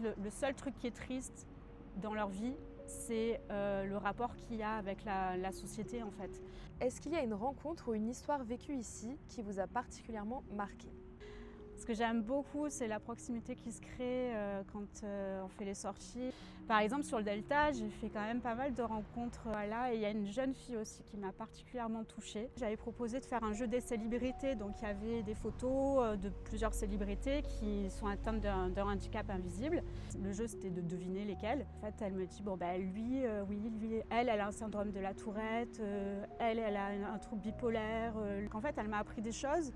Le seul truc qui est triste dans leur vie, c'est le rapport qu'il y a avec la société en fait. Est-ce qu'il y a une rencontre ou une histoire vécue ici qui vous a particulièrement marqué? Ce que j'aime beaucoup, c'est la proximité qui se crée quand on fait les sorties. Par exemple, sur le Delta, j'ai fait quand même pas mal de rencontres là et il y a une jeune fille aussi qui m'a particulièrement touchée. J'avais proposé de faire un jeu des célébrités, donc il y avait des photos de plusieurs célébrités qui sont atteintes d'un handicap invisible. Le jeu, c'était de deviner lesquelles. En fait, elle me dit, bon, ben lui, oui, lui, elle a un syndrome de la Tourette, elle a un trouble bipolaire. En fait, elle m'a appris des choses.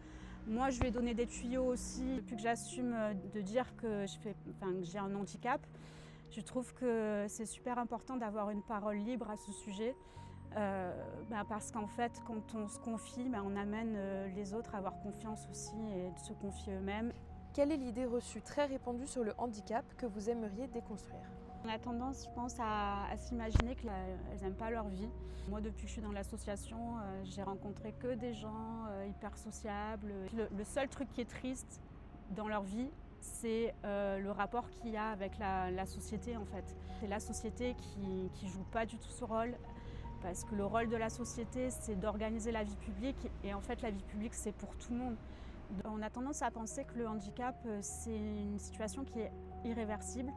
Moi, je lui ai donné des tuyaux aussi. Depuis que j'assume de dire que j'ai un handicap, je trouve que c'est super important d'avoir une parole libre à ce sujet. Parce qu'en fait, quand on se confie, on amène les autres à avoir confiance aussi et de se confier eux-mêmes. Quelle est l'idée reçue très répandue sur le handicap que vous aimeriez déconstruire? On a tendance, je pense, à s'imaginer qu'elles n'aiment pas leur vie. Moi, depuis que je suis dans l'association, j'ai rencontré que des gens hyper sociables. Le seul truc qui est triste dans leur vie, c'est le rapport qu'il y a avec la société en fait. C'est la société qui joue pas du tout ce rôle. Parce que le rôle de la société, c'est d'organiser la vie publique et en fait la vie publique, c'est pour tout le monde. On a tendance à penser que le handicap, c'est une situation qui est irréversible.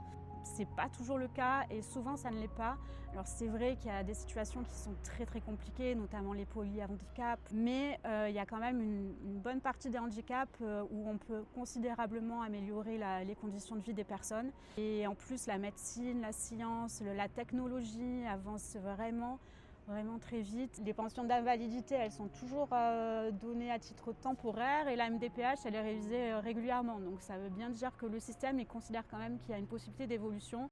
C'est pas toujours le cas et souvent ça ne l'est pas. Alors c'est vrai qu'il y a des situations qui sont très très compliquées, notamment les polyhandicaps, mais il y a quand même une bonne partie des handicaps où on peut considérablement améliorer les conditions de vie des personnes. Et en plus la médecine, la science, la technologie avancent vraiment très vite. Les pensions d'invalidité, elles sont toujours données à titre temporaire et la MDPH, elle est révisée régulièrement. Donc ça veut bien dire que le système, il considère quand même qu'il y a une possibilité d'évolution.